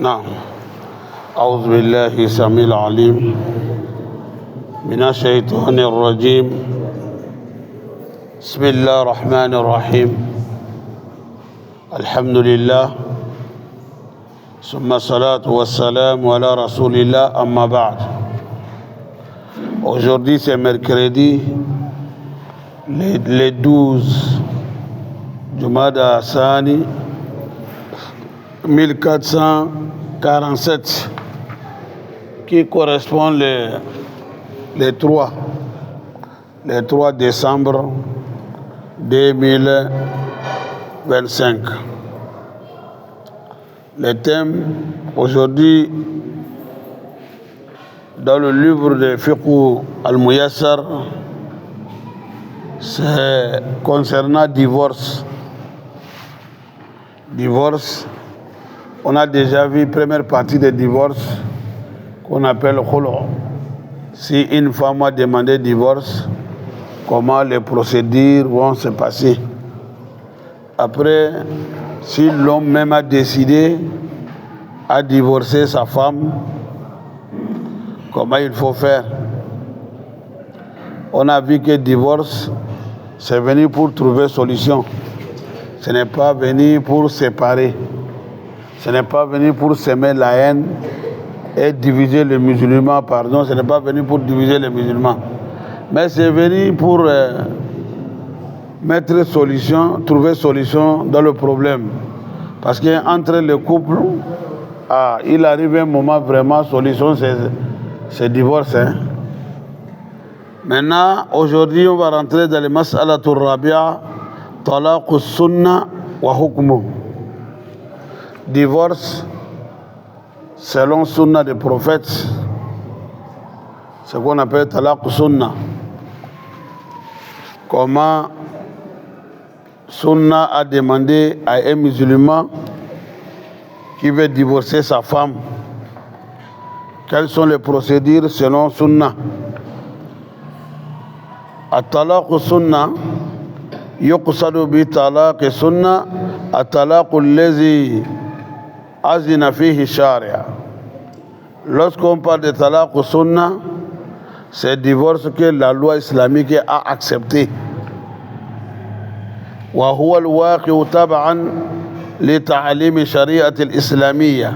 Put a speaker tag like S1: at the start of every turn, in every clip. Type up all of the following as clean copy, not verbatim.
S1: نعم. أعوذ بالله السميع العليم من الشيطان الرجيم. بسم الله الرحمن الرحيم. الحمد لله ثم الصلاة والسلام على رسول الله أما بعد. Aujourd'hui c'est mercredi, le 12 Jumada Sani 1447, qui correspond le 3 décembre 2025. Le thème aujourd'hui dans le livre de Fiqh al-Muyassar, c'est concernant divorce. Divorce, on a déjà vu première partie de divorce qu'on appelle khulu'. Si une femme a demandé divorce, comment les procédures vont se passer. Après, si l'homme même a décidé à divorcer sa femme, comment il faut faire. On a vu que divorce, c'est venu pour trouver solution. Ce n'est pas venu pour séparer. Ce n'est pas venu pour semer la haine et diviser les musulmans, pardon. Ce n'est pas venu pour diviser les musulmans. Mais c'est venu pour mettre solution, trouver solution dans le problème. Parce qu'entre les couples, il arrive un moment vraiment, solution, c'est divorce. Maintenant, aujourd'hui, on va rentrer dans les mas'alatul rabi'a, talaq as-sunnah wa hukmuh. Divorce, selon sunnah des prophètes, ce qu'on appelle talaq as-sunnah. Comment sunnah a demandé à un musulman qui veut divorcer sa femme, quelles sont les procédures selon sunnah. الطلاق السنة يقصد بطلاق السنة الطلاق الذي أذن فيه الشارع. Lorsqu'on parle de talaq sunna, c'est le divorce que la loi islamique a accepté. وهو الواقع طبعا لتعليم الشريعة الإسلامية.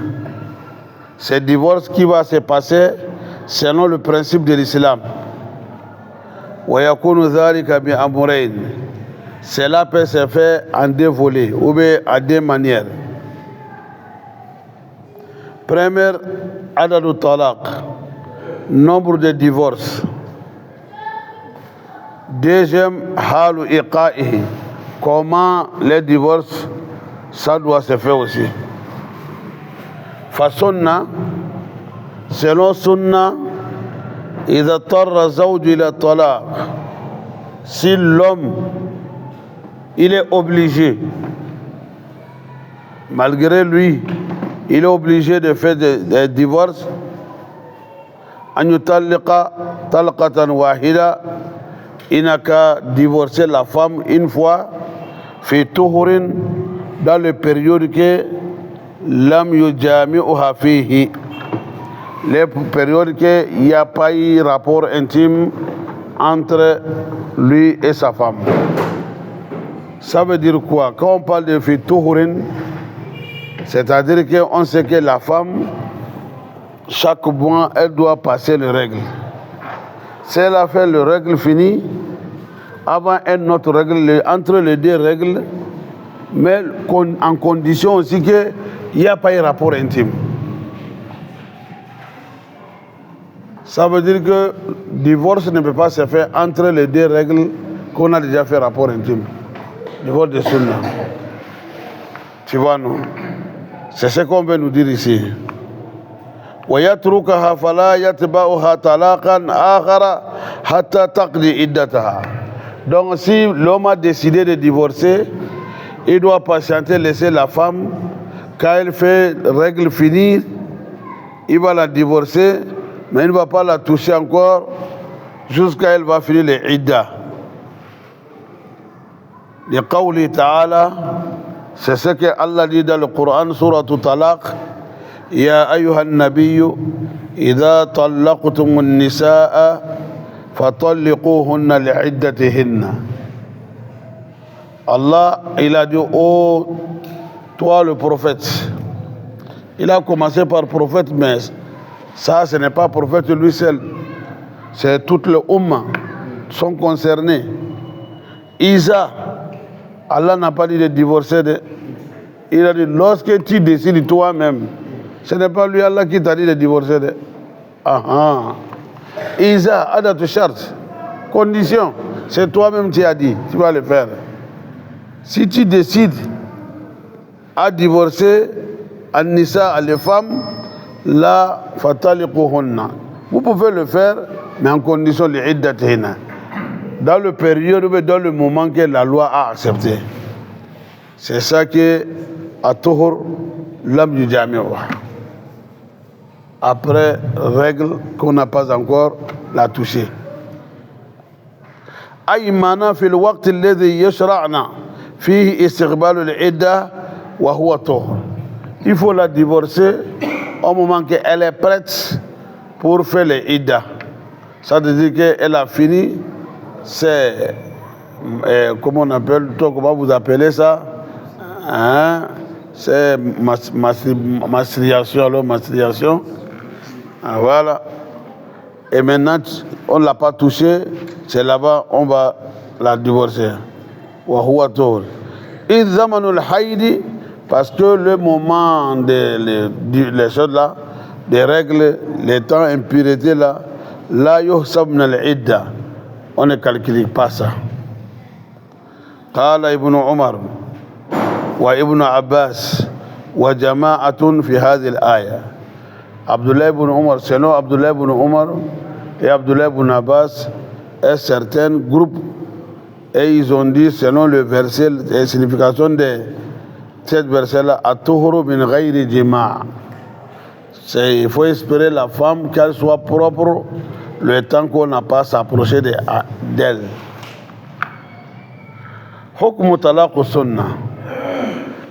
S1: C'est le divorce qui va se passer selon le principe de l'islam. ويكون ذلك بأمرين. Cela peut se faire en deux volets ou bien à deux manières. Première, adadu talaq, nombre de divorces. Deuxième, halu iqa'ihi, comment les divorces, ça doit se faire aussi. Fasunna, selon sunna, إذا اضطر الزوج إلى الطلاق, si l'homme il est obligé, malgré lui, il est obligé de faire des divorces, أن يطلق طلقة واحدة, il n'a qu'à divorcer la femme une fois, في طهر, dans le période que لم يجامعها فيه, les périodes qu'il n'y a pas eu rapport intime entre lui et sa femme. Ça veut dire quoi? Quand on parle de fituhurin, c'est-à-dire qu'on sait que la femme, chaque mois, elle doit passer les règles. Si elle a fait les règles finies, avant une autre règle, entre les deux règles, mais en condition aussi qu'il n'y a pas eu rapport intime. Ça veut dire que le divorce ne peut pas se faire entre les deux règles qu'on a déjà fait rapport intime. Divorce de sunna. Tu vois, non? C'est ce qu'on veut nous dire ici. وَيَتْرُكَهَا فَلَا يَتْبَعُهَا طَلَاقًا آخَرَ حَتَّى تَقْضِي عِدَّتَهَا. Donc si l'homme a décidé de divorcer, il doit patienter, laisser la femme, quand elle fait règle finie, il va la divorcer, mais il ne va pas la toucher encore jusqu'à elle va finir les idda. لقوله تعالى, c'est ce que Allah dit dans le Coran, Surah Talaq, يا أيها النبي إذا طلقتم النساء فطلقوهن لعدتهن. Allah, il a dit, oh, toi le prophète. Il a commencé par prophète, mais ça, ce n'est pas prophète lui seul. C'est toute le Ummah sont concernés. Isa, Allah n'a pas dit de divorcer. Il a dit, lorsque tu décides toi-même, ce n'est pas lui Allah qui t'a dit de divorcer. Isa, adatu shart, condition, c'est toi-même qui as dit, tu vas le faire. Si tu décides à divorcer An-Nisa, les femmes, la fataliquhunna. Vous pouvez le faire, mais en condition de iddatihinna. Dans le période, dans le moment que la loi a accepté. C'est ça que Atuhur l'âme du Jami'ah. Après, règle qu'on n'a pas encore la touchée. أيمانا في الوقت الذي يشرعنا فيه استقبال العدة وهو طهر. Il faut la divorcer au moment qu'elle est prête pour faire les idda. Ça veut dire qu'elle a fini, c'est comment on appelle, comment vous appelez ça, hein? C'est masturbation. Ah, voilà. Et maintenant, on ne l'a pas touché, c'est là-bas, on va la divorcer. Parce que le moment des choses là, des règles, les temps impureté là, la yuhsabna al-idda, on ne calcule pas ça. قال ابن عمر وابن عباس وجماعة في هذه الآية. Abdullah ibn Omar, selon Abdullah ibn Omar et Abdullah ibn Abbas, un certain groupe, et ils ont dit, selon le verset, la signification de cette verset-là, Atuhuru min ghayri jima'. Il faut espérer la femme qu'elle soit propre le temps qu'on n'a pas s'approché d'elle. Hukmu talaq sunnah.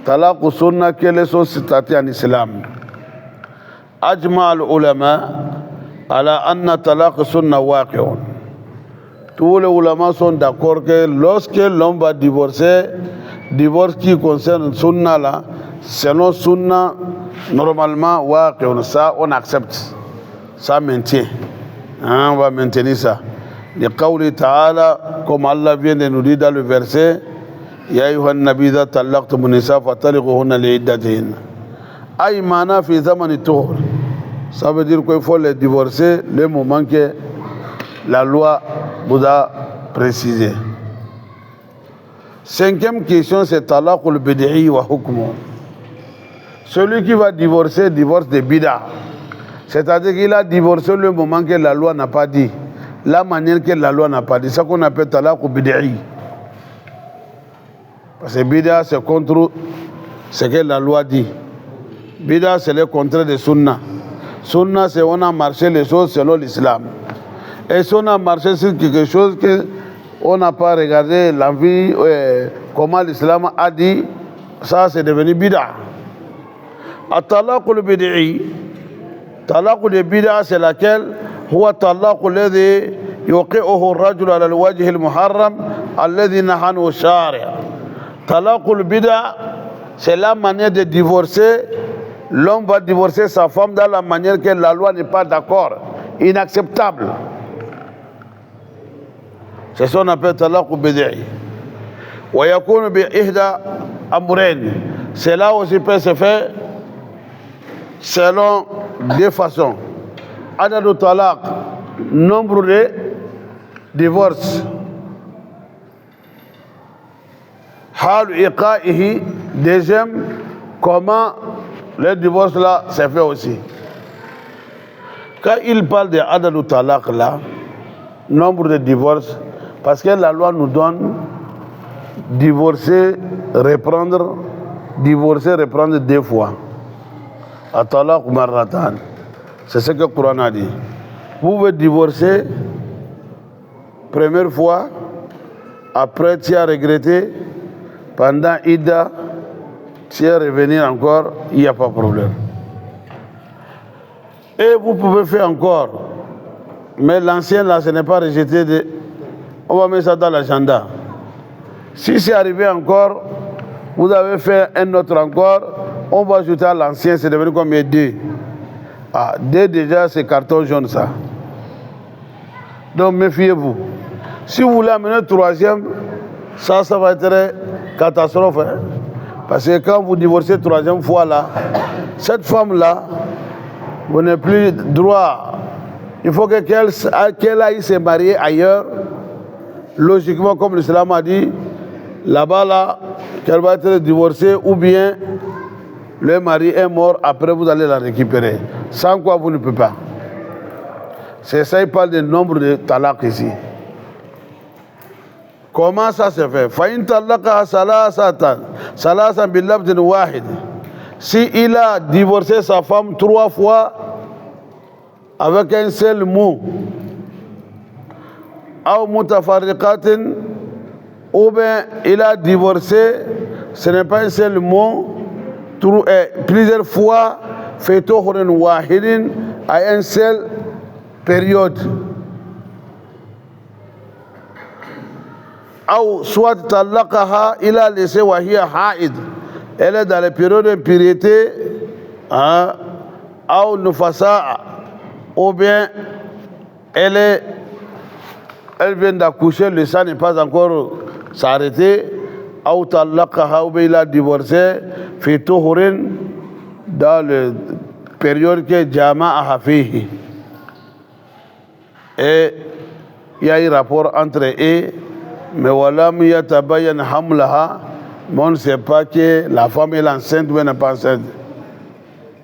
S1: Talaq sunnah, quel est son statut en islam? أجمع العلماء على أن طلاق السنة واقع. Tous les ulama sont d'accord que lorsque l'homme va divorcer, divorce qui concerne sunna là, selon sunna, normalement, واقع, ça on accepte, ça maintient. Hein, on va maintenir ça. لقوله تعالى, comme Allah vient de nous dire dans le verset, يا أيها النبي إذا طلقتم النساء فطلقوهن لعدتهن. أيمانا في زمن الطهر. Ça veut dire qu'il faut les divorcer le moment que la loi vous a précisé. Cinquième question, c'est talaqul bid'i wa hukmu. Celui qui va divorcer, divorce de bid'a. C'est-à-dire qu'il a divorcé le moment que la loi n'a pas dit. La manière que la loi n'a pas dit. C'est ça qu'on appelle talaqul bid'i. Parce que bid'a, c'est contre ce que la loi dit. Bid'a, c'est le contraire de sunna. Sunna, c'est on a marché les choses selon l'islam. Et si on a marché sur quelque chose qu'on n'a pas regardé l'envie, comment l'islam a dit, ça c'est devenu bid'a. At-talaqul bid'i. Talaqul bid'a, c'est laquelle huwa talaqul ladhi yuqi'uhu ar-rajul ala al-wajh al-muharram alladhi nahanu ash-shari'. Talaqul bid'a, c'est la manière de divorcer. L'homme va divorcer sa femme dans la manière que la loi n'est pas d'accord, inacceptable. C'est ce qu'on appelle talaq bid'i. Wa yakunu bi ihda amrayn. Cela aussi peut se faire selon deux façons. Adadu talaq, nombre de divorces. Hal iqa'ihi, deuxième, comment le divorce là, c'est fait aussi. Quand il parle de adadu talaq là, nombre de divorces, parce que la loi nous donne divorcer, reprendre deux fois. At-talaq marratan. C'est ce que le Coran a dit. Vous pouvez divorcer première fois, après tu as regretté, pendant Ida, tu es revenu encore, il n'y a pas de problème. Et vous pouvez faire encore. Mais l'ancien là, ce n'est pas rejeté. On va mettre ça dans l'agenda. Si c'est arrivé encore, vous avez fait un autre encore, on va ajouter à l'ancien, c'est devenu comme 2. Ah, 2 déjà, c'est carton jaune ça. Donc méfiez-vous. Si vous voulez amener le 3e, ça va être catastrophe. Hein? Parce que quand vous divorcez 3e fois là, cette femme-là, vous n'avez plus droit. Il faut qu'elle aille se marier ailleurs. Logiquement, comme l'islam a dit, là-bas, là, qu'elle va être divorcée ou bien le mari est mort, après vous allez la récupérer. Sans quoi vous ne pouvez pas. C'est ça, il parle du nombre de talaq ici. Comment ça se fait? Fa'in talaqa salasan bil labdin wahid. Si il a divorcé sa femme 3 fois avec un seul mot, ou mutafarriqatin, ou bien il a divorcé, ce n'est pas un seul mot, plusieurs fois, fi tuhrin wahidin, à une seule période. Ou soit talaqaha, il a laissé wahiya haïd, elle est dans la période d'impureté, ou nufasa, ou bien elle vient d'accoucher, le sang n'est pas encore s'arrêter, ou talaqaha, ou bien il a divorcé, fi tuhrin, dans la période que jama'aha fihi. Et il y a un rapport entre eux, mais walam yatabayan hamlaha, mais on ne sait pas que la femme est enceinte ou n'est pas enceinte.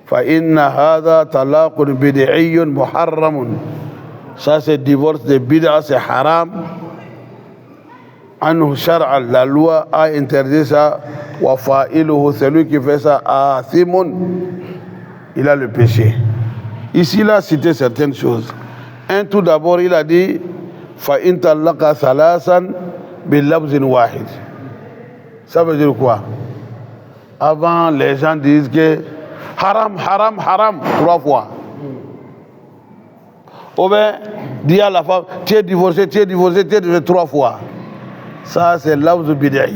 S1: Fa inna hadha talaqun bid'iyyun muharramun. Ça c'est divorce de bid'a, c'est haram. Anhu shar'an, la loi a interdit ça. Wa fa'iluhu, celui qui fait ça, athimun, il a le péché. Ici il a cité certaines choses. Tout d'abord, il a dit فَإِن طَلَّقَ ثَلَاثًا بِلَفْظٍ وَاحِدٍ. Ça veut dire quoi? Avant, les gens disent que haram, haram, haram, 3 fois. Ou bien, dit à la femme, tu es divorcé, 3 fois. Ça, c'est l'afz bid'i.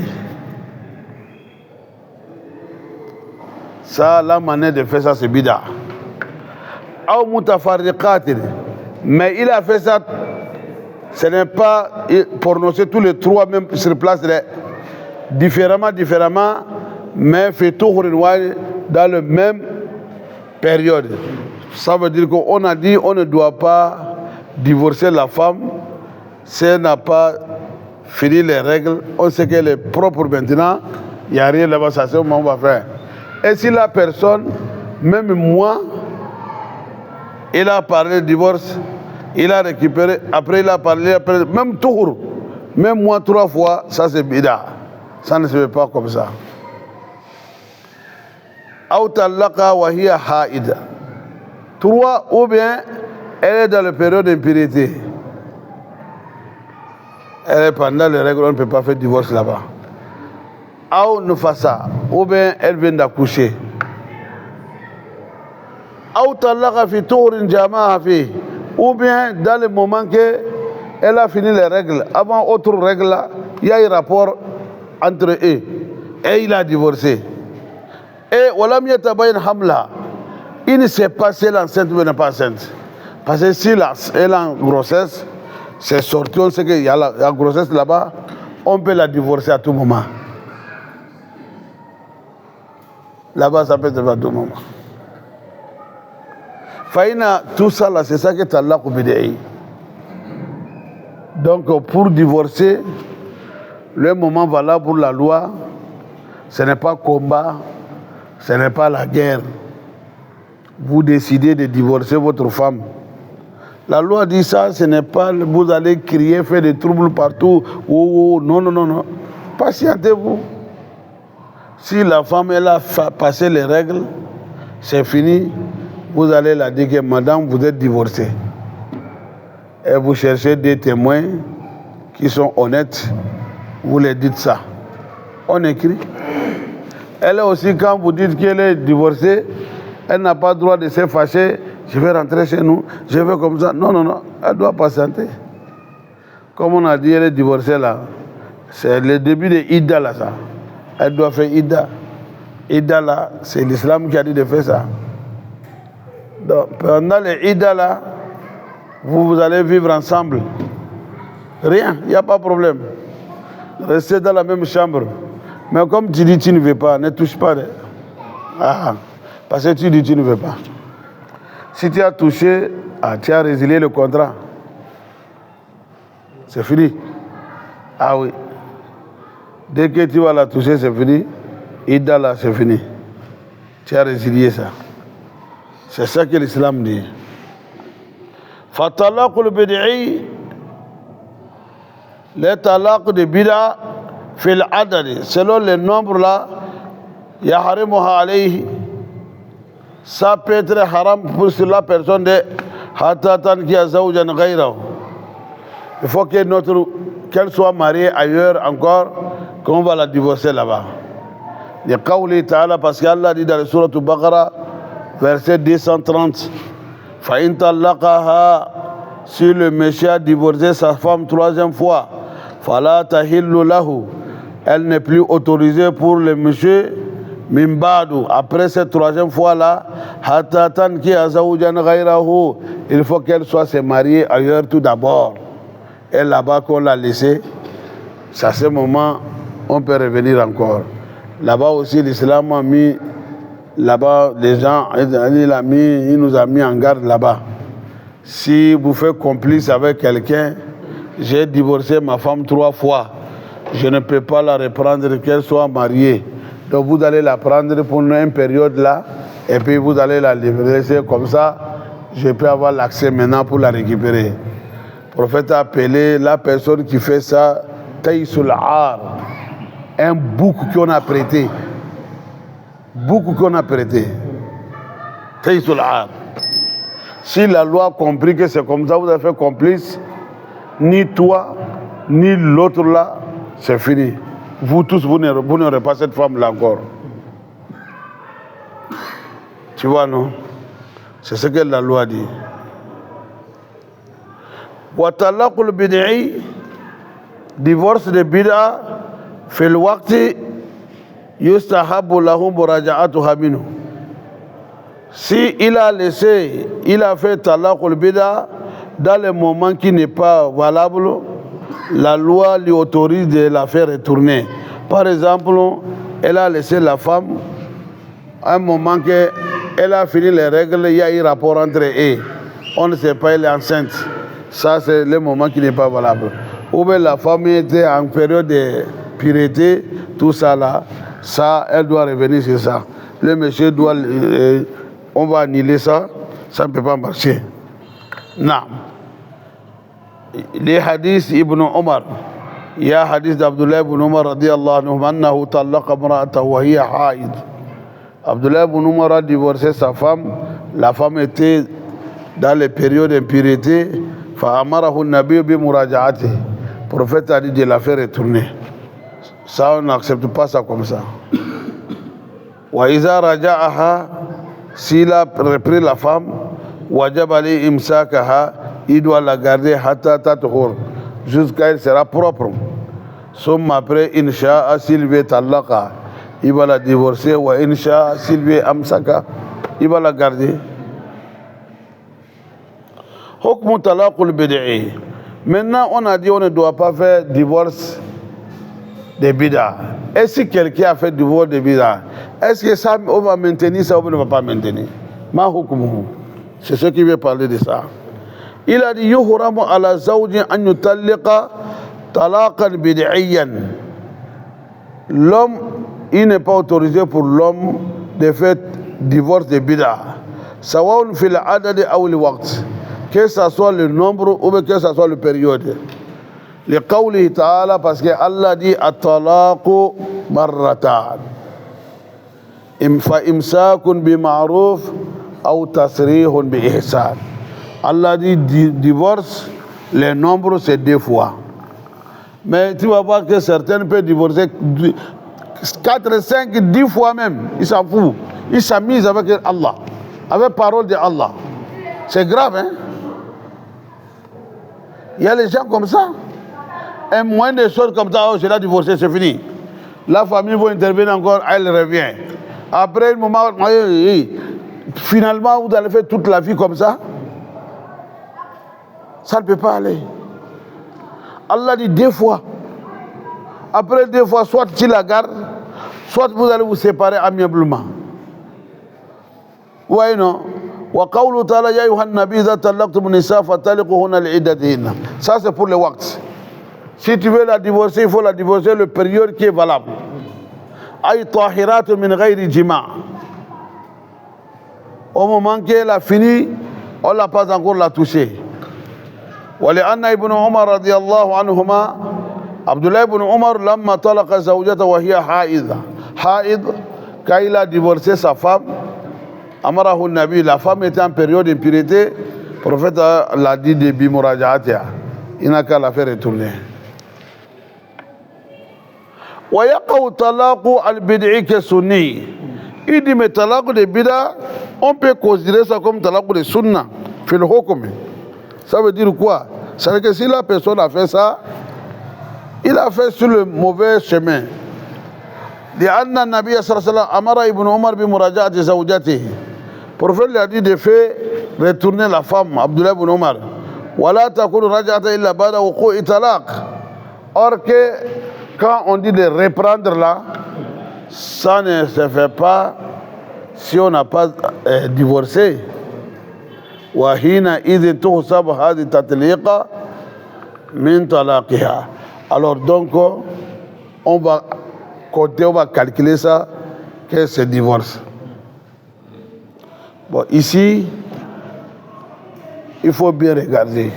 S1: Ça, la manière de faire ça, c'est bid'a. Ou mutafarriqatin. Mais il a fait ça, ce n'est pas prononcé tous les 3 même sur place, différemment, mais fait tout dans la même période. Ça veut dire qu'on a dit on ne doit pas divorcer la femme si elle n'a pas fini les règles. On sait qu'elle est propre maintenant, il n'y a rien là-bas, ça c'est comment on va faire. Et si la personne, même moi, il a parlé de divorce, il a récupéré, après il a parlé, même tour, même moi 3 fois, ça c'est bida. Ça ne se fait pas comme ça. Ou talaqa wa hiya haïda. 3, ou bien elle est dans la période d'impurité. Elle est pendant les règles, on ne peut pas faire divorce là-bas. Ou nufasa, ou bien elle vient d'accoucher. Ou talaqa fi tourin jama'a fi. Ou bien dans le moment qu'elle a fini les règles, avant autre règle, il y a un rapport entre eux. Et il a divorcé. Et walam yatabayan hamla. Il ne sait pas si elle est enceinte ou elle n'est pas enceinte. Parce que si elle est en grossesse, c'est sorti, on sait qu'il y a la grossesse là-bas, on peut la divorcer à tout moment. Là-bas, ça peut être à tout moment. Faïna, tout ça là, c'est ça que tu as là comme idée. Donc, pour divorcer, le moment valable pour la loi, ce n'est pas combat, ce n'est pas la guerre. Vous décidez de divorcer votre femme. La loi dit ça, ce n'est pas vous allez crier, faire des troubles partout. Oh, non, non, non, non. Patientez-vous. Si la femme elle a passé les règles, c'est fini. Vous allez la dire que madame, vous êtes divorcée. Et vous cherchez des témoins qui sont honnêtes. Vous leur dites ça. On écrit. Elle est aussi, quand vous dites qu'elle est divorcée, elle n'a pas le droit de se fâcher je vais rentrer chez nous, je vais comme ça. Non, non, non, elle doit patienter. Comme on a dit, elle est divorcée là. C'est le début de Ida là, ça. Elle doit faire Ida. Ida là, c'est l'islam qui a dit de faire ça. Donc, pendant les Ida là, vous allez vivre ensemble. Rien, il n'y a pas de problème. Restez dans la même chambre. Mais comme tu dis tu ne veux pas, ne touche pas. Parce que tu dis tu ne veux pas. Si tu as touché, tu as résilié le contrat. C'est fini. Ah oui. Dès que tu vas la toucher, c'est fini. Ida là, c'est fini. Tu as résilié ça. C'est ça que l'islam dit. Fatalaqul bid'i, le talaq de bid'a fil adadi, selon le nombre là, yaharimuha alayhi, ça peut être haram pour la personne de hatatan qui a zawjan ghayrahu. Il faut qu'elle soit mariée ailleurs encore, qu'on va la divorcer là-bas. De qawli ta'ala, parce qu'Allah dit dans le surah Al-Baqarah, verset 230, fa in talaqaha, si le monsieur a divorcé sa femme troisième fois, fala tahillu lahu, elle n'est plus autorisée pour le monsieur, min ba'du, après cette troisième fois là, hatta tanki azawjan ghayrahu, il faut qu'elle soit se mariée ailleurs tout d'abord. Et là-bas qu'on l'a laissé, c'est à ce moment on peut revenir encore. Là-bas aussi l'islam a mis, là-bas les gens, il nous a mis en garde là-bas. Si vous faites complice avec quelqu'un, j'ai divorcé ma femme 3 fois, je ne peux pas la reprendre qu'elle soit mariée. Donc vous allez la prendre pour une période là, et puis vous allez la laisser comme ça, je peux avoir l'accès maintenant pour la récupérer. Le prophète a appelé la personne qui fait ça, Taïsul Ar, un bouc qu'on a prêté. Bouc qu'on a prêté. Taïsul Ar. Si la loi a compris que c'est comme ça, vous avez fait complice, ni toi, ni l'autre là, c'est fini. Vous tous, vous n'aurez pas cette femme-là encore. Tu vois, non? C'est ce que la loi dit. Wa talaqul bid'i, divorce de bid'a, fil waqti yustahabu lahu muraja'atuha minhu. Si il a laissé, il a fait talaqul bid'a dans le moment qui n'est pas valable, la loi lui autorise de la faire retourner. Par exemple, elle a laissé la femme à un moment qu'elle a fini les règles, il y a eu rapport entre eux. On ne sait pas, elle est enceinte. Ça, c'est le moment qui n'est pas valable. Ou bien la femme était en période de pureté, tout ça là, ça, elle doit revenir sur ça. Le monsieur doit, on va annuler ça, ça ne peut pas marcher. Non. Les hadiths Ibn Omar, il y a hadith d'Abdullah ibn Omar radiyallahu anhu, annahu tallaqa imra'atahu wa hiya haid. Abdullah ibn Omar a divorcé sa femme, la femme était dans les périodes d'impureté, fa amarahu an-nabi bi muraja'ati. Le prophète a dit de la faire retourner. Ça, on n'accepte pas ça comme ça. Wa iza raja'aha, s'il a repris la femme, wajab alayhi imsakaha, il doit la garder hatta tathur, jusqu'à elle sera propre. Somme après, insha'a, s'il veut talaqa, il va la divorcer, ou insha'a, s'il veut amsaka, il va la garder. Hukmu talaqul bid'i. Maintenant, on a dit on ne doit pas faire divorce de bid'a. Et si quelqu'un a fait divorce de bid'a, est-ce que ça, on va maintenir ça ou on ne va pas maintenir? Ma hukmuhu. C'est ce qui veut parler de ça. Il a dit yuhramu ala zawji an yutalliqa talaqan bid'iyan. L'homme, il n'est pas autorisé pour l'homme de faire divorce de bid'a. Sawaun fil adad aw li waqt. Que ce soit le nombre ou que ce soit la période. Le qawli ta'ala, parce que Allah dit at-talaqu marratan. Fa imsakun bi ma'ruf aw tasrihun bi ihsan. Allah dit divorce, le nombre c'est 2 fois. Mais tu vas voir que certains peuvent divorcer 4, 5, 10 fois même. Ils s'en foutent. Ils s'amusent avec Allah, avec parole de Allah. C'est grave, hein? Il y a les gens comme ça. Un moins de choses comme ça, oh, je l'ai divorcé, c'est fini. La famille va intervenir encore, elle revient. Après un moment, finalement, vous allez faire toute la vie comme ça. Ça ne peut pas aller. Allah dit 2 fois. Après 2 fois, soit tu la gardes, soit vous allez vous séparer amiablement. Oui, non? وقوله تعالى يا أيها النبي إذا طلقتم النساء فطلقوهن لعدتهن. Ça c'est pour le waqt. Si tu veux la divorcer, il faut la divorcer le période qui est valable. أي طاهرات من غير جماع. Au moment qu'elle a fini, on ne l'a pas encore la toucher. ولأن ابن عمر رضي الله عنهما عبد الله بن عمر لما طلق زوجته وهي حائض quand il a divorcé sa femme Amarahu Nabi, la femme était en période d'impureté, le prophète l'a dit de bimurajatia. Il n'a qu'à la faire retourner. ويقع طلاق البدع كسني. Il dit mais talaq de bida, on peut considérer ça comme talaq de sunna, fil hukm. Ça veut dire quoi? Ça veut dire que si la personne a fait ça, il a fait sur le mauvais chemin. لأن النبي صلى الله عليه وسلم أمر ابن عمر بمراجعة زوجته. Le prophète lui a dit de faire retourner la femme, Abdullah ibn Omar. ولا تكون رجعة إلا بعد وقوع طلاق. Or que quand on dit de reprendre là, ça ne se fait pas si on n'a pas divorcé. وحينئذ تحسب هذه التطليقة من طلاقها. Alors donc on va compter, on va calculer ça que c'est divorce. Bon, ici, il faut bien regarder.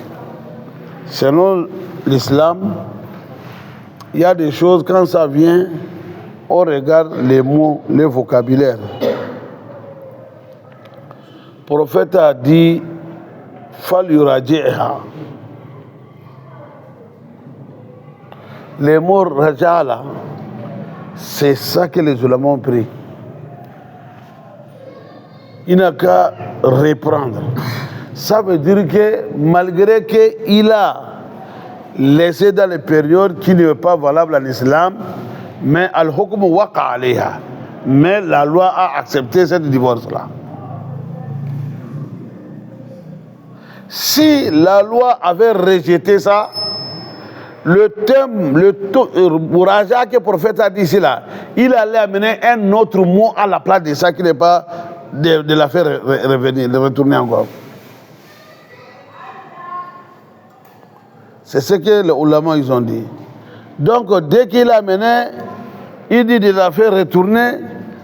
S1: Selon l'islam, il y a des choses, quand ça vient, on regarde les mots, les vocabulaires. Le prophète a dit, Fal yuraji'ha. Les mots rajala, c'est ça que les ulama ont pris. Il n'a qu'à reprendre. Ça veut dire que malgré qu'il a laissé dans les périodes qui ne sont pas valables en islam, mais al-hukm waqa alayha. Mais la loi a accepté ce divorce-là. Si la loi avait rejeté ça, le thème, le raja que le prophète a dit ici là, il allait amener un autre mot à la place de ça qui n'est pas de la faire revenir, de retourner encore. C'est ce que les ulama ils ont dit. Donc dès qu'il a amené, il dit de la faire retourner,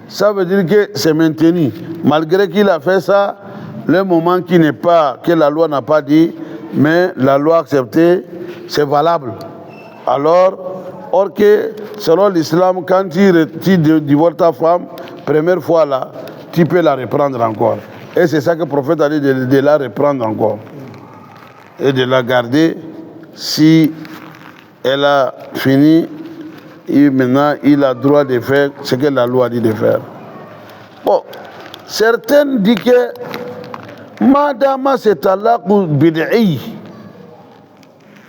S1: ça veut dire que c'est maintenu. Malgré qu'il a fait ça, le moment qui n'est pas, que la loi n'a pas dit, mais la loi a accepté, c'est valable. Alors, or que selon l'islam, quand tu divorces ta femme, première fois là, tu peux la reprendre encore. Et c'est ça que le prophète a dit de la reprendre encore. Et de la garder si elle a fini. Et maintenant, il a droit de faire ce que la loi dit de faire. Bon, certains disent que madame c'est talaq bid'i.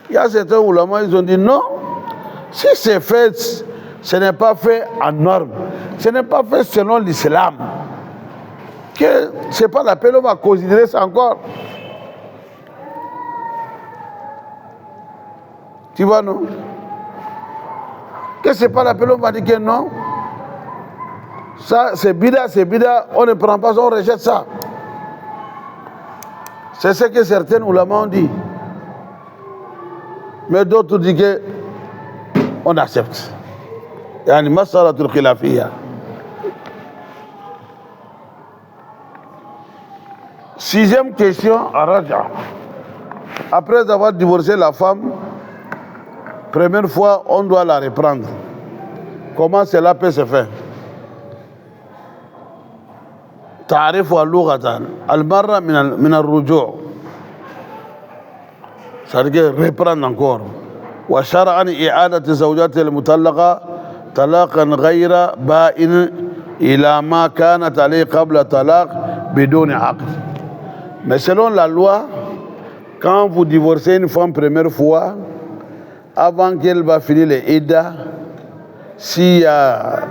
S1: Il y a certains ulama, ils ont dit non. Si c'est fait, ce n'est pas fait en norme. Ce n'est pas fait selon l'islam. Que c'est pas la peine, on va considérer ça encore. Tu vois, non? Que c'est pas la peine, on va dire que non. Ça, c'est bida, on ne prend pas ça, on rejette ça. C'est ce que certains ulama ont dit. Mais d'autres disent que on accepte. Yani masalatul khilafiyya. Sixième question, Raja. Après avoir divorcé la femme, première fois, on doit la reprendre. Comment cela peut se faire? تعرفها لغة المرة من الرجوع. C'est-à-dire reprendre encore. وشرعا إعادة زوجته المطلقة طلاقا غير بائن إلى ما كانت عليه قبل طلاق بدون عقد. Mais selon la loi, quand vous divorcez une femme première fois, avant qu'elle va finir les Ida, si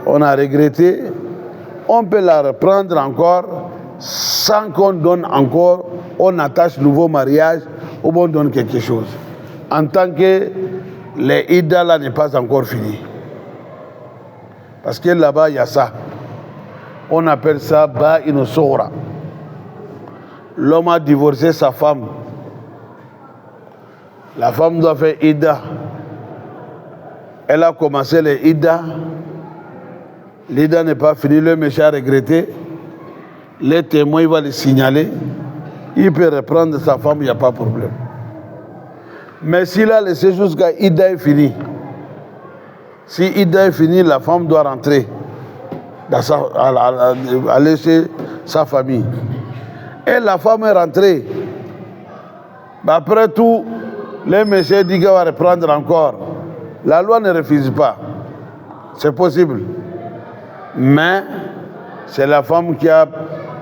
S1: on a regretté, on peut la reprendre encore sans qu'on donne encore, on attache nouveau mariage ou on donne quelque chose. En tant que les Ida là n'est pas encore fini. Parce que là-bas, il y a ça. On appelle ça Ba'in Sohra. L'homme a divorcé sa femme. La femme doit faire Ida. Elle a commencé les Ida. L'Ida n'est pas fini, le monsieur a regretté. Les témoins, il va le signaler. Il peut reprendre sa femme, il n'y a pas de problème. Mais s'il a laissé jusqu'à Ida est fini, si Ida est fini, la femme doit rentrer, aller chez sa famille. Et la femme est rentrée. Après tout, le monsieur dit qu'il va reprendre encore. La loi ne refuse pas. C'est possible. Mais c'est la femme qui a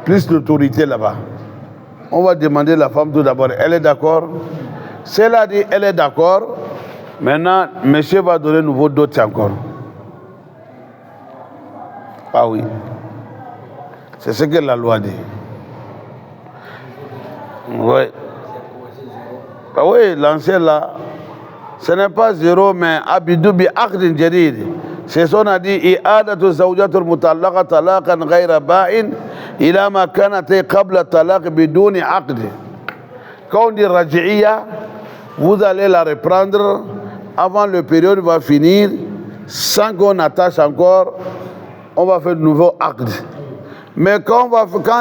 S1: plus d'autorité là-bas. On va demander à la femme tout d'abord, elle est d'accord? Si elle a dit elle est d'accord, maintenant, monsieur va donner un nouveau dot encore. Ah oui. C'est ce que la loi dit. Oui. Ah oui, l'ancien là, ce n'est pas zéro, mais abidou bi aqdin jadid. C'est ce qu'on a dit, i'adatu zawjatul mutallaqa talaqan ghayra ba'in ila ma kanat qabla talaq biduni aqd. Quand on dit raji'iyya, vous allez la reprendre avant le période va finir, sans qu'on attache encore, on va faire de nouveau aqd. Mais quand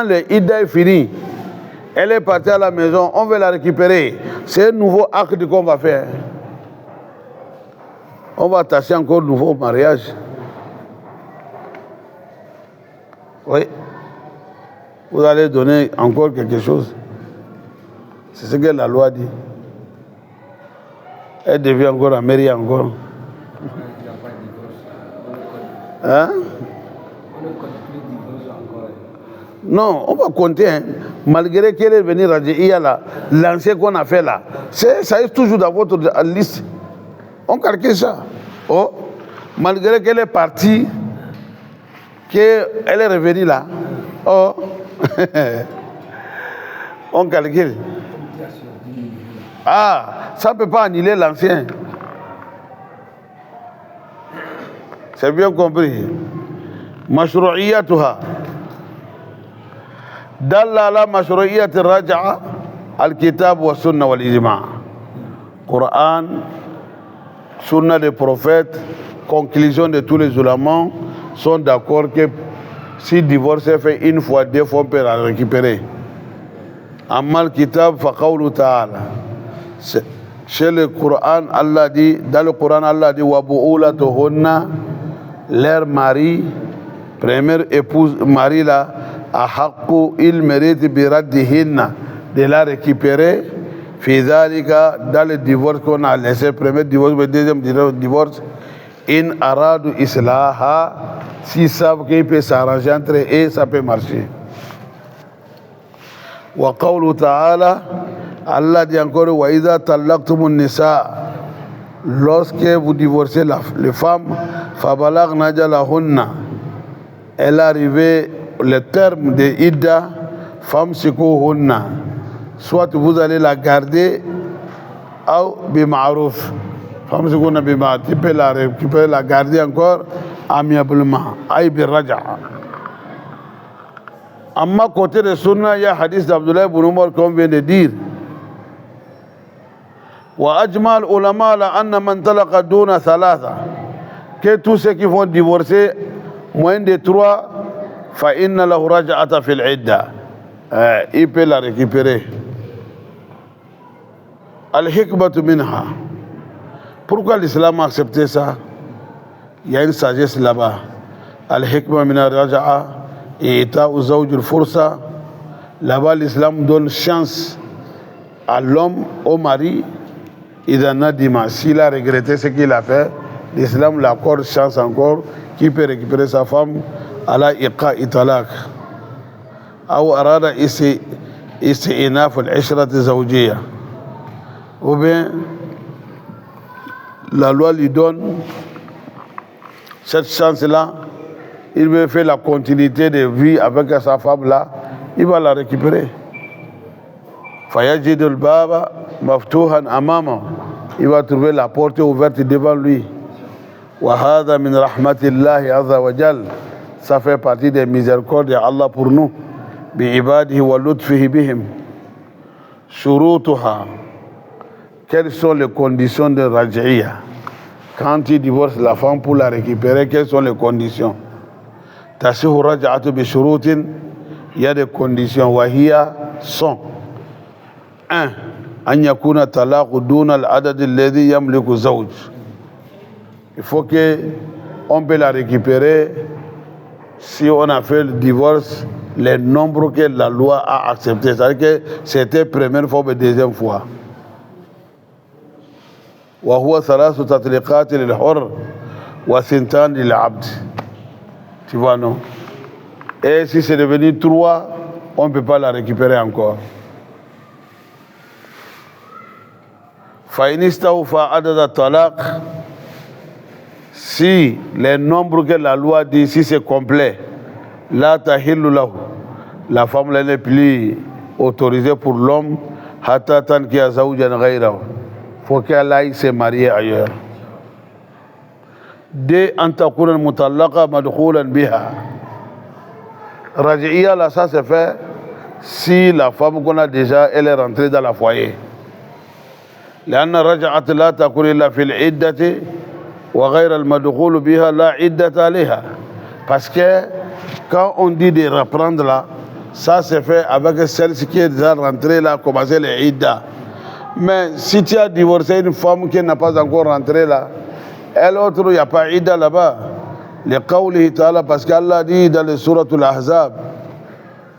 S1: le idda est fini, elle est partie à la maison, on veut la récupérer. C'est un nouveau acte qu'on va faire. On va attacher encore un nouveau mariage. Oui. Vous allez donner encore quelque chose. C'est ce que la loi dit. Elle devient encore à mairie encore. Hein? Non, on va compter. Hein. Malgré qu'elle est venue rajer là, l'ancien qu'on a fait là, ça est toujours dans votre liste. On calcule ça. Oh, malgré qu'elle est partie, qu'elle est revenue là. Oh, on calcule. Ah, ça ne peut pas annuler l'ancien. C'est bien compris. Mashru'iyatuha. دل على مشروعية الرجعة الكتاب والسنة والإجماع. Coran, Sunna des prophètes, conclusion de tous les ulémas sont d'accord que si divorce est fait une fois, deux fois, on peut la récupérer. Amma al-kitab fa qawlu ta'ala. Chez le Coran, Allah dit, dans le Coran, Allah dit wa bu'ulatuhunna, leur mari, première épouse, mari là, ahaqqu, il mérite biraddihinna, de la récupérer. Fidhalika, dans le divorce qu'on a laissé, premier divorce, le deuxième divorce, in aradu islaha, s'ils savent qu'il peut s'arranger entre eux, ça peut marcher. Wa qawlu ta'ala, Allah dit encore, wa idha tallaqtumun nisa, lorsque vous divorcez les femmes, fabalagna ajalahunna, elle est arrivée le terme de idda, famsikuhunna, soit vous allez la garder, ou bima'ruf, famsikuhunna bima'ruf, tu peux la garder encore amiablement, aïe birraja'a. Amma côté de sunna, il y a hadith d'Abdullah ibn Umar qu'on vient de dire. Wa ajmal ulama la anna man talaqa duna thalatha, que tous ceux qui vont divorcer moins de 3, fa inna lahu raj'ata fil idda, il peut la récupérer. Al-hikmatu minha. Pourquoi l'islam a accepté ça? Il y a une sagesse là-bas. Al-hikma min al-raj'a et ita'u zawj al-fursa. Là-bas, l'islam donne chance à l'homme, au mari, il en a dit, s'il a regretté ce qu'il a fait, l'islam l'accorde chance encore, qui peut récupérer sa femme à la iqa italak. Ou arada isti'naf al-ishrat zawjiyya. Ou bien la loi lui donne cette chance-là, il veut faire la continuité de vie avec sa femme-là, il va la récupérer. فَيَجِدُ الْبَابَ مَفْتُوحًا أَمَامَهُ, il va trouver la porte ouverte devant lui. وَهَذَا مِنْ رَحْمَةِ اللَّهِ عَزَّ وَجَلَّ, ça fait partie des miséricordes d'Allah pour nous. بِعِبَادِهِ وَلُطْفِهِ بِهِمْ. شُرُوطُهَا, quelles sont les conditions de raj'iyya? Quand il divorce la femme pour la récupérer, quelles sont les conditions? تَصِحُّ الرَّجْعَةُ بِشُرُوطٍ, il y a des conditions. وَهِيَ sont 1. أن يكون الطلاق دون العدد الذي يملك الزوج. Il faut que on peut la récupérer si on a fait le divorce les nombres que la loi a acceptés. C'est-à-dire que c'était première fois ou deuxième fois. وهو 3 تطليقات للحر وثنتان للعبد. Tu vois, non? Et si c'est devenu 3, on ne peut pas la récupérer encore. فإن استوفى عدد الطلاق, si les nombres que la loi dit, si c'est complet, لا تحل له, la femme n'est plus autorisée pour l'homme حتى تنكح زوجا غيره, faut qu'elle aille se marier ailleurs. 2. أن تكون المطلقة مدخولا بها. Raj'iyya, là, ça se fait si la femme qu'on a déjà, elle est rentrée dans le foyer. لأن الرجعة لا تكون إلا في العدة وغير المدخول بها لا عدة عليها. Parce que quand on dit de reprendre là, ça se fait avec celle qui est déjà rentrée là, commencer les idda. Mais si tu as divorcé une femme qui n'a pas encore rentré là, elle autre, il n'y a pas idda là-bas. لقوله تعالى, parce qu'Allah dit dans le sourate Al-Ahzab,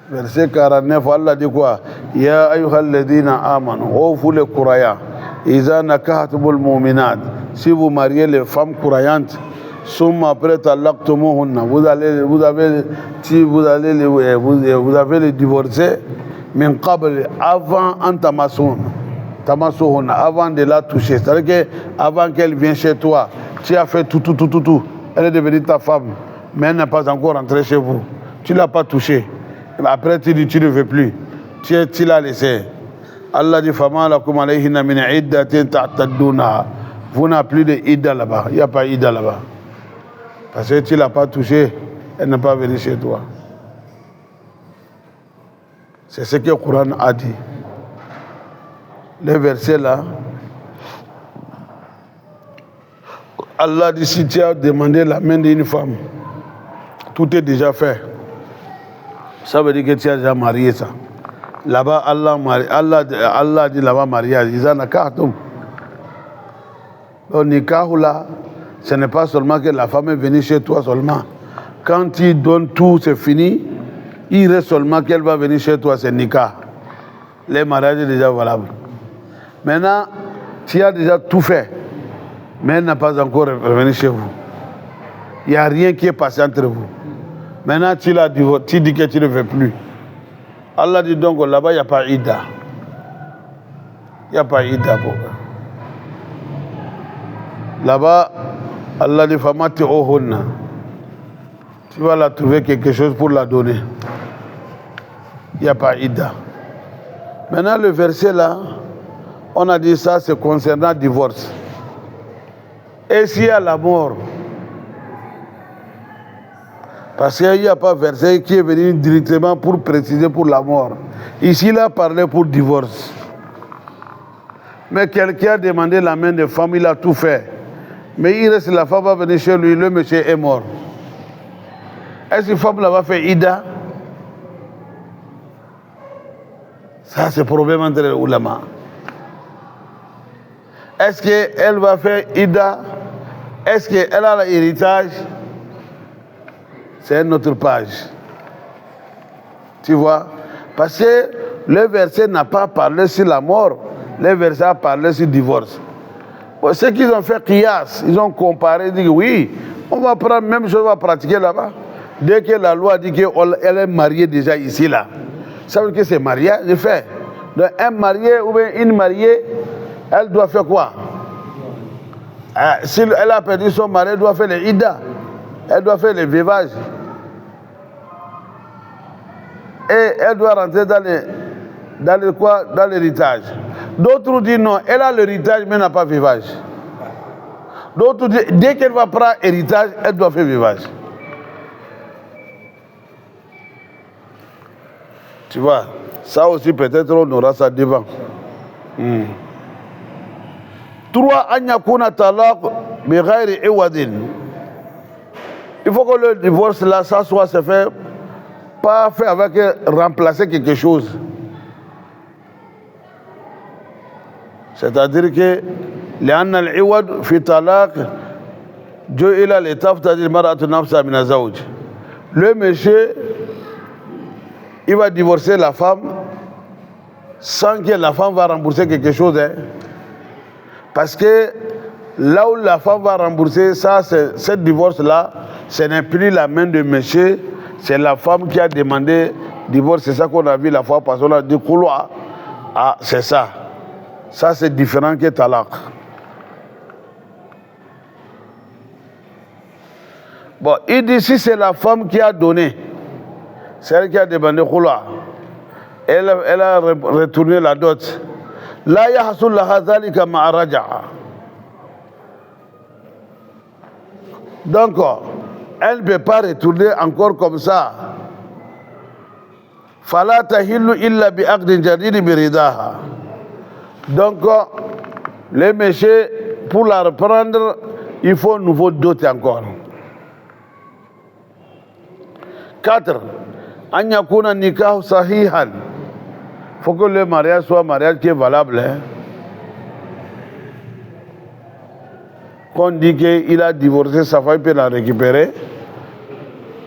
S1: verset 49, Allah dit quoi? Ya ayyuhalladhina amanu, ô vous les croyants, iza nakahatumul mu'minat, si vous mariez les femmes croyantes, summa après talaqtumuhunna, vous avez les divorcer, min qabl, avant an tamassuhunna, avant de la toucher. C'est-à-dire que avant qu'elle vienne chez toi, tu as fait tout. Elle est devenue ta femme, mais elle n'est pas encore rentrée chez vous. Tu ne l'as pas touchée. Après, tu dis tu ne veux plus. Tu l'as laissé. Allah dit فَمَا لَكُمْ عَلَيْهِنَّ مِنْ عِدَّةٍ تَعْتَدُّونَهَا. Vous n'avez plus de idda là-bas. Il n'y a pas idda là-bas. Parce que tu ne l'as pas touchée, elle n'est pas venue chez toi. C'est ce que le Coran a dit. Le verset là, Allah dit si tu as demandé la main d'une femme, tout est déjà fait. Ça veut dire que tu as déjà marié ça. Là-bas, Allah dit là-bas mariage. Ils en ont. Le nikah là, ce n'est pas seulement que la femme est venue chez toi seulement. Quand tu donnes tout, c'est fini. Il reste seulement qu'elle va venir chez toi, c'est nikah. Le mariage est déjà valable. Maintenant, tu as déjà tout fait, mais elle n'a pas encore revenu chez vous. Il n'y a rien qui est passé entre vous. Maintenant, tu dis que tu ne veux plus. Allah dit donc là-bas, il n'y a pas idda. Il n'y a pas idda pour eux. Là-bas, Allah dit famati ohunna. Tu vas la trouver quelque chose pour la donner. Il n'y a pas idda. Maintenant, le verset là, on a dit ça, c'est concernant le divorce. Et s'il y a la mort, parce qu'il n'y a pas verset qui est venu directement pour préciser pour la mort. Ici, il a parlé pour divorce. Mais quelqu'un a demandé la main de femme, il a tout fait. Mais il reste, la femme va venir chez lui, le monsieur est mort. Est-ce que la femme va faire Ida? Ça, c'est le problème entre les ulama. Est-ce qu'elle va faire Ida? Est-ce qu'elle a l'héritage? C'est une autre page. Tu vois? Parce que le verset n'a pas parlé sur la mort. Le verset a parlé sur le divorce. Bon, ceux qui ont fait qiyas, ils ont comparé, ils disent oui, on va prendre la même chose, on va pratiquer là-bas. Dès que la loi dit qu'elle est mariée déjà ici, là, ça veut dire que c'est mariage de fait. Donc un marié ou bien une mariée, elle doit faire quoi? Si elle a perdu son mari, elle doit faire les ida, elle doit faire les veuvages. Et elle doit rentrer dans l'héritage. D'autres disent non, elle a l'héritage mais n'a pas veuvage. D'autres disent, dès qu'elle va prendre héritage, elle doit faire veuvage. Tu vois, ça aussi peut-être on aura ça devant. 3. An yakuna talaq bi ghayri iwadin. Il faut que le divorce là, ça soit se fait, pas fait avec remplacer quelque chose. C'est-à-dire que لأن العوض في طلاق جعل لتفتدي المرأة نفسها من الزوج. Le monsieur, il va divorcer la femme sans que la femme va rembourser quelque chose. Hein. Parce que là où la femme va rembourser, ça, ce divorce-là, ce n'est plus la main de monsieur, c'est la femme qui a demandé divorce. C'est ça qu'on a vu la fois passée, on a dit couloir. Ah, c'est ça. Ça, c'est différent que talaq. Bon, il dit si c'est la femme qui a donné, c'est elle qui a demandé couloir. Elle a retourné la dot. La yahsul laha dhalika ma'a raja'a. Donc, elle ne peut pas retourner encore comme ça. Fala tahillu illa bi aqdin jadid bi ridaha. Donc, les messieurs, pour la reprendre, il faut un nouveau dot encore. 4. An yakuna nikah sahihan. Il faut que le mariage soit un mariage qui est valable. Hein. Quand on dit qu'il a divorcé, sa femme peut la récupérer.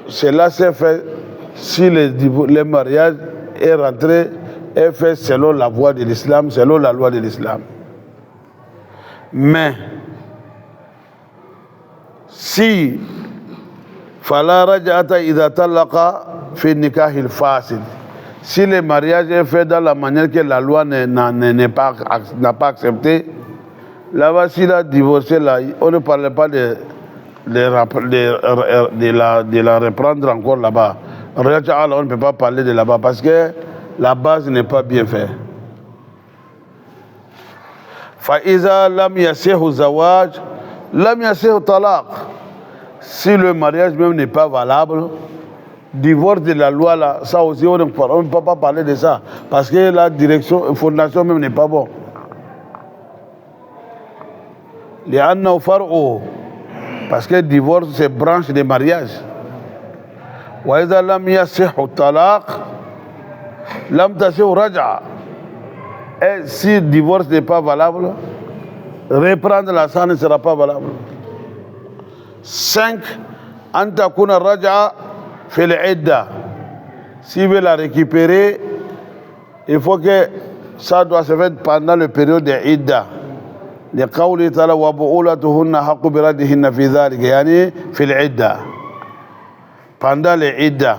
S1: Cela s'est fait si le mariage est rentré et fait selon la voie de l'islam, selon la loi de l'islam. Mais, si fala raj'ata idha talaqa fi nikahil fasid. Si le mariage est fait dans la manière que la loi n'a pas accepté, là-bas, s'il a divorcé, là, on ne parle pas de la reprendre encore là-bas. On ne peut pas parler de là-bas parce que la base n'est pas bien faite. فَإِذَا لَمْ يَسِحُ زَوَاجٌ لَمْ يَسِحُ طَلَاقٌ. Si le mariage même n'est pas valable, divorce de la loi là, ça aussi on ne peut pas parler de ça parce que la fondation même n'est pas bonne. لأنه فرع, parce que divorce c'est branche de mariage. وإذا لم يصح الطلاق لم تصح رجعة. Et si le divorce n'est pas valable, reprendre la ça ne sera pas valable. 5. أن تكون الرجعة في العدة. S'il veut la récupérer, il faut que ça doit se faire pendant la période de Idda. لقوله تعالى وبؤولتهن حق بردهن في ذلك يعني في العدة. Pendant les Idda.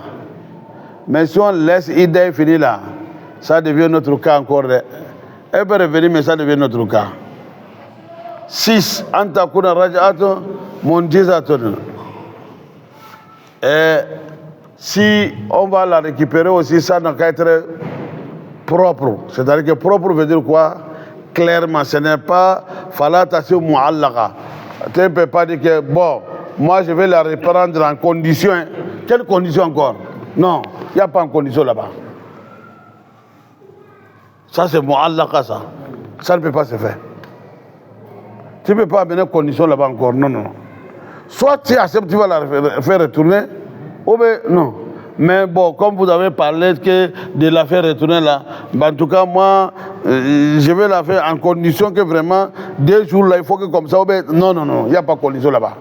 S1: Mais si on laisse Idda finir là, ça devient notre cas encore. Elle peut revenir, mais ça devient notre cas. 6. أن تكون الرجعة منجزة. Et si on va la récupérer aussi, ça n'a qu'à être propre. C'est-à-dire que propre veut dire quoi? Clairement, ce n'est pas falatation mu'allaqa. Tu ne peux pas dire que, bon, moi je vais la reprendre en condition. Quelle condition encore? Non, il n'y a pas de condition là-bas. Ça c'est mu'allaqa ça. Ça ne peut pas se faire. Tu ne peux pas amener condition là-bas encore. Non, non. Soit tu acceptes, tu vas la faire retourner, ou bien non. Mais bon, comme vous avez parlé de la faire retourner là, ben, en tout cas, moi, je vais la faire en condition que vraiment, 2 jours là, il faut que comme ça, ou bien, non, non, non, il n'y a pas de condition là-bas.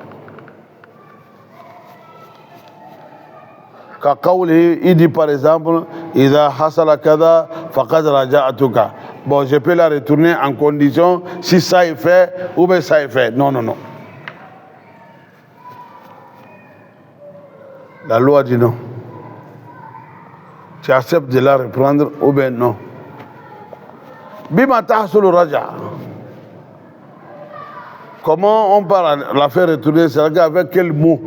S1: Kakaouli, il dit par exemple, Ida hasala kada, faqad raja'atuka. Bon, je peux la retourner en condition si ça est fait, ou bien ça est fait. Non, non, non. La loi dit non. tu acceptes de la reprendre ou bien non. Bima tahsul raja. Comment on parle la faire retourner, c'est avec quel mot?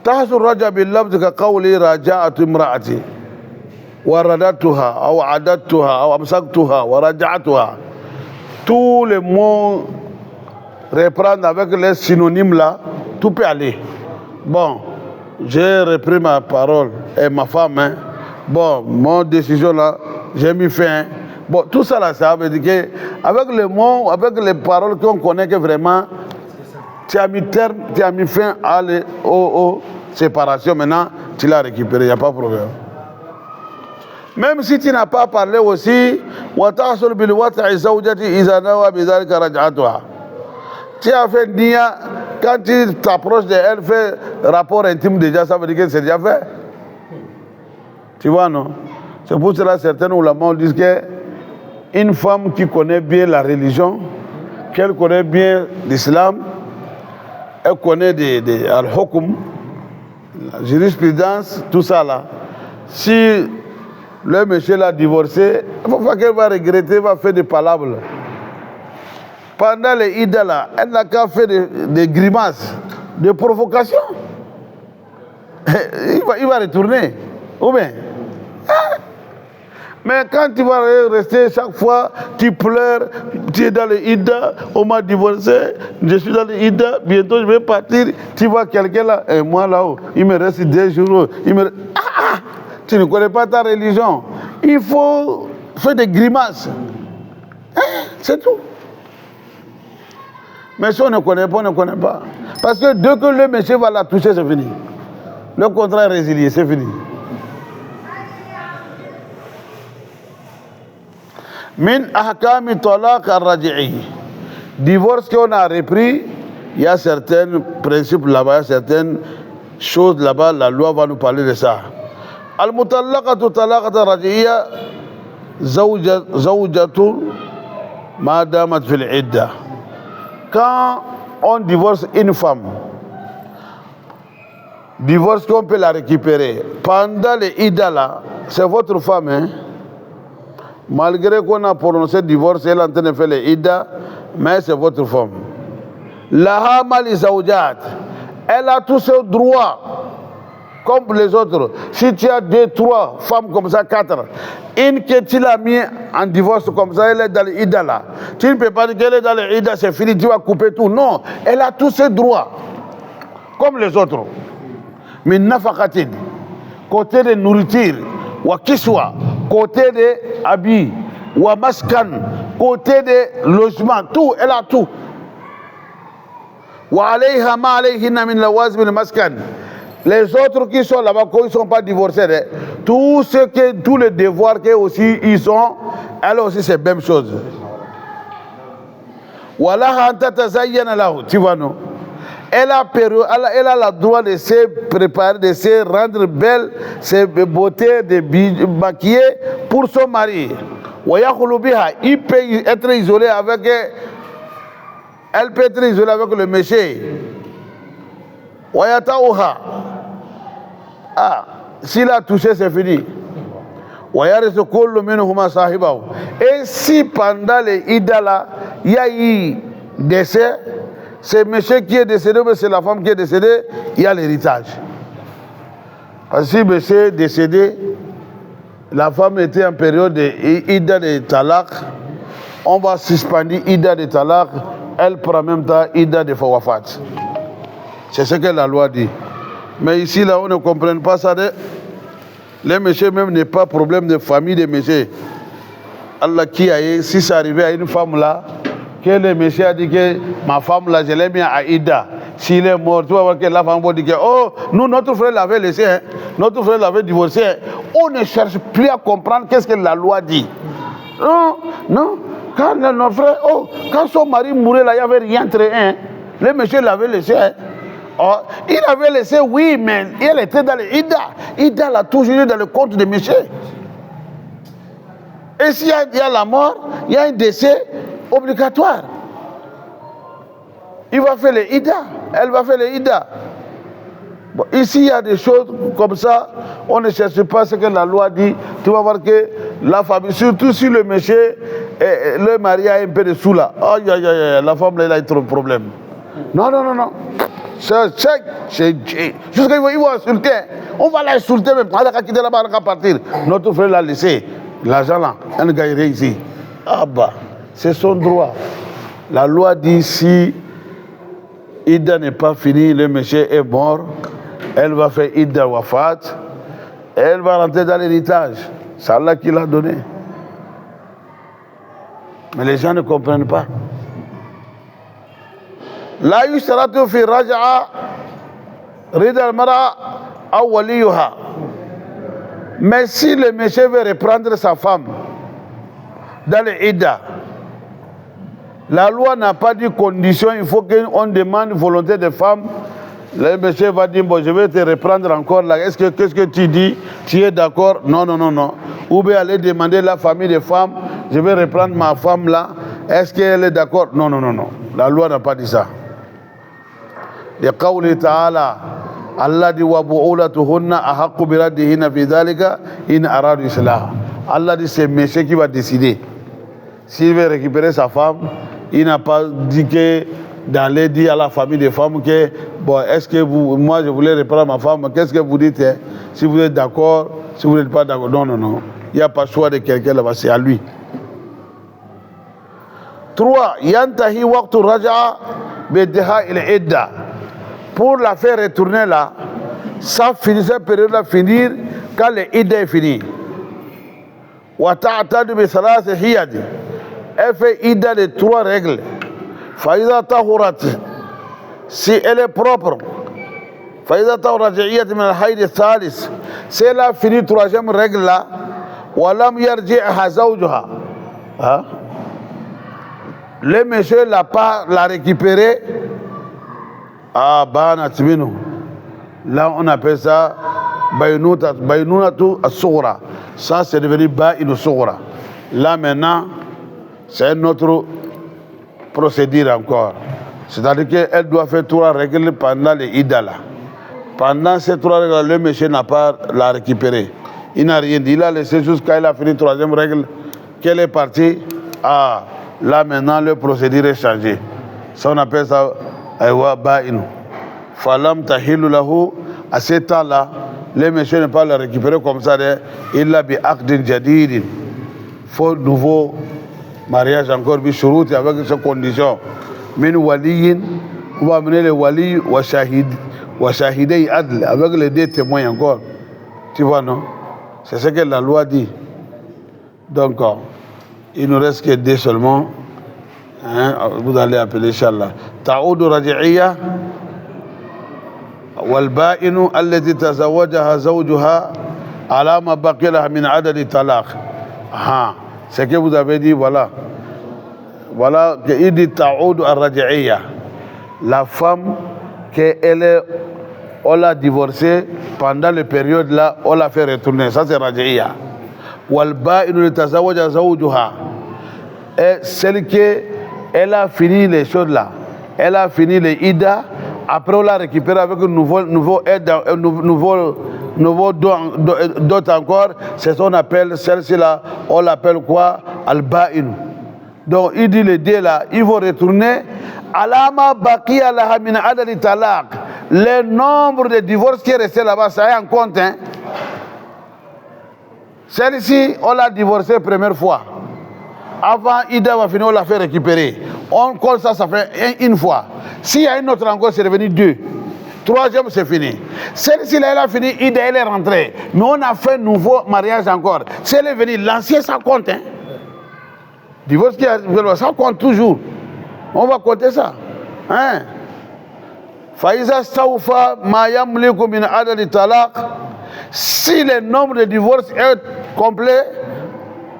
S1: tahsul raja bil labd ka qawli raja'atu imra'ati wa radatuha aw adatuha aw amsaktuha wa raja'atuha. Tous les mots reprendre avec les synonymes là, tout peut aller. Bon, j'ai repris ma parole et ma femme, hein. Bon, mon décision là, j'ai mis fin. Bon, tout ça là, ça veut dire que avec les mots, avec les paroles qu'on connaît que vraiment, tu as mis terme, tu as mis fin aux séparations. Maintenant, tu l'as récupéré, il n'y a pas de problème. Même si tu n'as pas parlé aussi, tu as fait nia, quand tu t'approches d'elle, fais rapport intime déjà, ça veut dire que c'est déjà fait. Tu vois, non? C'est pour cela que certains oulémas disent qu'une femme qui connaît bien la religion, qu'elle connaît bien l'islam, elle connaît al-hukm, la jurisprudence, tout ça là. Si le monsieur l'a divorcé, il ne faut pas qu'elle va regretter, va faire des palabres. Pendant les Ida là, elle n'a qu'à faire des grimaces, des provocations. Il va retourner. Ou bien. Mais quand tu vas rester chaque fois, tu pleures, tu es dans le Ida, on m'a divorcé, je suis dans le Ida, bientôt je vais partir, tu vois quelqu'un là, et moi là-haut, il me reste 2 jours, tu ne connais pas ta religion. Il faut faire des grimaces. C'est tout. Mais si on ne connaît pas, on ne connaît pas. Parce que dès que le monsieur va la toucher, c'est fini. Le contrat est résilié, c'est fini. Min ahkami talaq ar-raji'i. Divorce qu'on a repris, il y a certains principes là-bas, il y a certaines choses là-bas, la loi va nous parler de ça. Al-mutallaqatu talaqat ar-raji'iyya zawjatun ma damat fil idda. Quand on divorce une femme, divorce qu'on peut la récupérer, pendant les idda là, c'est votre femme, hein? Malgré qu'on a prononcé divorce, elle est en train de faire les idda, mais c'est votre femme. Laha mali zawjat. Elle a tous ses droits, comme les autres. Si tu as 2, 3 femmes comme ça, 4, une que tu l'as mis en divorce comme ça, elle est dans les idda là. Tu ne peux pas dire qu'elle est dans les idda, c'est fini, tu vas couper tout. Non, elle a tous ses droits, comme les autres. Mais nafaqatin, côté de nourriture, wa kiswa, côté de habits, wa maskan, côté de logement, tout, elle a tout. Wa alayha ma alayhinna min lawazim al-maskan. Les autres qui sont là-bas, quand ils ne sont pas divorcés, tous les devoirs qu'ils aussi ils ont, elle aussi c'est la même chose. Walaha anta tazayyana lahu, tu vois non? Elle a le droit de se préparer, de se rendre belle, se beauté, de maquiller pour son mari. Il peut être isolé avec elle, peut être isolée avec le monsieur. S'il a touché, c'est fini. Et si pendant les Ida là, il y a eu décès, c'est monsieur qui est décédé, mais c'est la femme qui est décédée, il y a l'héritage. Parce que si monsieur est décédé, la femme était en période d'Ida de talaq, on va suspendre Ida de talaq, elle prend en même temps Ida de fawafat. C'est ce que la loi dit. Mais ici, là, on ne comprend pas ça. Les messieurs même n'est pas problème de famille des messieurs. Allah qui a, si ça arrivait à une femme là, que le monsieur a dit que ma femme là, je l'ai mis à Ida. S'il est mort, tu vas voir que la femme va dire que, oh, nous, notre frère l'avait laissé, hein, notre frère l'avait divorcé. Hein. On ne cherche plus à comprendre qu'est-ce que la loi dit. Non, non. Quand notre frère, oh, quand son mari mourait là, il n'y avait rien entre eux. Hein. Le monsieur l'avait laissé. Hein. Oh, il avait laissé, oui, mais elle était dans le Ida. Ida l'a toujours eu dans le compte de monsieur. Et s'il y a la mort, il y a un décès obligatoire. Il va faire le Ida. Elle va faire le Ida. Bon, ici, il y a des choses comme ça, on ne cherche pas ce que la loi dit. Tu vas voir que la famille, surtout si le monsieur, le mari a un peu de sous là, oh, la femme là, elle a trop de problèmes. Non. Jusqu'à ils vont insulter. On va l'insulter même. On va quitter là-bas, on va partir. Notre frère l'a laissé. L'argent là, un gars ici. Ah bah, c'est son droit. La loi dit si Ida n'est pas fini, le monsieur est mort, elle va faire Ida Wafat, elle va rentrer dans l'héritage. C'est Allah qui l'a donné. Mais les gens ne comprennent pas. La yushratu fi raj'a rida al-mar'a aw waliyuha. Mais si le monsieur veut reprendre sa femme dans les Ida, la loi n'a pas dit condition, il faut qu'on demande volonté des femmes. Le monsieur va dire, bon, je vais te reprendre encore là. Qu'est-ce que tu dis? Tu es d'accord? Non. Ou bien aller demander la famille des femmes, je vais reprendre ma femme là. Est-ce qu'elle est d'accord? Non. La loi n'a pas dit ça. لقوله تعالى الله دي وبعولتهن أحق بردهن في ذلك إن أرادوا إصلاحا. Allah dit c'est monsieur qui va décider. S'il veut récupérer sa femme, il n'a pas dit que d'aller dire à la famille des femmes que bon, est-ce que moi je voulais reprendre ma femme, qu'est-ce que vous dites hein? Si vous êtes d'accord, si vous n'êtes pas d'accord, non. Il n'y a pas le choix de quelqu'un là-bas, c'est à lui. 3. Yantahi waqtu raja'a bidiha il-idda. Pour la faire retourner là, ça finit, cette période-là finir quand l'idda est fini. Wa ta'tadu bi thalath hiyad. Elle fait idda de 3 règles. Faïza tahurat, si elle est propre. Faïza tahurat ja'iyat min al-hayd al-thalis. Si elle a fini 3e règle là, wa lam yarji'ha zawjuha. Le monsieur l'a pas récupéré. Ah, banat minu. Là, on appelle ça baynunatu as-sughra. Ça, c'est devenu ba'inu sughra. Là, maintenant, c'est un autre procédure encore. C'est-à-dire qu'elle doit faire 3 règles pendant les idala. Pendant ces 3 règles, le monsieur n'a pas la récupéré. Il n'a rien dit. Il a laissé jusqu'à il a fini 3e règle, qu'elle est partie. Ah, là maintenant, le procédure est changé. Ça, on appelle ça ba'inu. Falam tahilu lahu. À ce temps-là, le monsieur ne peut pas la récupérer comme ça. Il a bi aqdin jadidin. Faut nouveau mariage encore, bi shuruti avec ces conditions. Min waliyin, on va amener le wali wa shahidei adl, avec les 2 témoins encore. Tu vois, non? C'est ce que la loi dit. Donc, il ne nous reste que 2 seulement. Hein? Vous allez appeler, Inch'Allah. Ta'udu raji'iyya wal ba'inu allati tazawwajaha zawjuha ala ma baqiya laha min adadi talaq. C'est que vous avez dit, voilà. Voilà, il dit ta'udu ar-raji'iyya. La femme on l'a divorcée pendant la période là, on l'a fait retourner. Ça c'est raji'iyya. Wal ba'inu allati tazawwajaha zawjuha. Et celle qui elle a fini les choses là, elle a fini les ida, après on l'a récupéré avec un nouveau dot encore, c'est ce qu'on appelle, celle-ci là, on l'appelle quoi? Al-ba'in. Donc il dit les 2 là, ils vont retourner alama baqiya laha min adadi talaq. Le nombre de divorces qui est resté là-bas, ça est en compte. Hein? Celle-ci, on l'a divorcée première fois. Avant, Ida va finir, on l'a fait récupérer. On colle ça, ça fait 1 fois. S'il y a une autre encore, c'est devenu 2. 3e, c'est fini. Celle-ci, là, elle a fini, Ida, elle est rentrée. Mais on a fait un nouveau mariage encore. Si elle est venue, l'ancien, ça compte. Hein? Divorce, ça compte toujours. On va compter ça. Hein? Faïza stawfa ma yamliku min adadi talaq. Si le nombre de divorces est complet,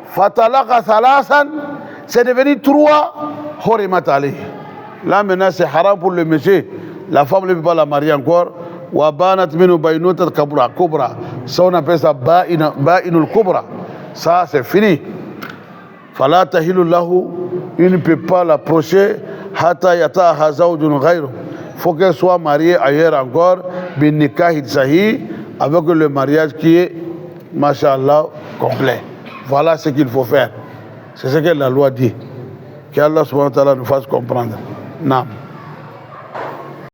S1: fatalaqa thalathan, c'est devenu 3, hurimat alayhi. Là maintenant c'est haram pour le monsieur. La femme ne peut pas la marier encore. Wa banat minu baynutat kubra. Ça on appelle ça ba'inul kubra. Ça c'est fini. Fala tahilu lahu, il ne peut pas l'approcher. Hatta yataha zawjun ghayru. Faut qu'elle soit mariée ailleurs encore. bin nikah sahih, avec le mariage qui est, masha'Allah, complet. Voilà ce qu'il faut faire. C'est ce que la loi dit. Qu'Allah subhanahu wa ta'ala nous fasse comprendre. Naam.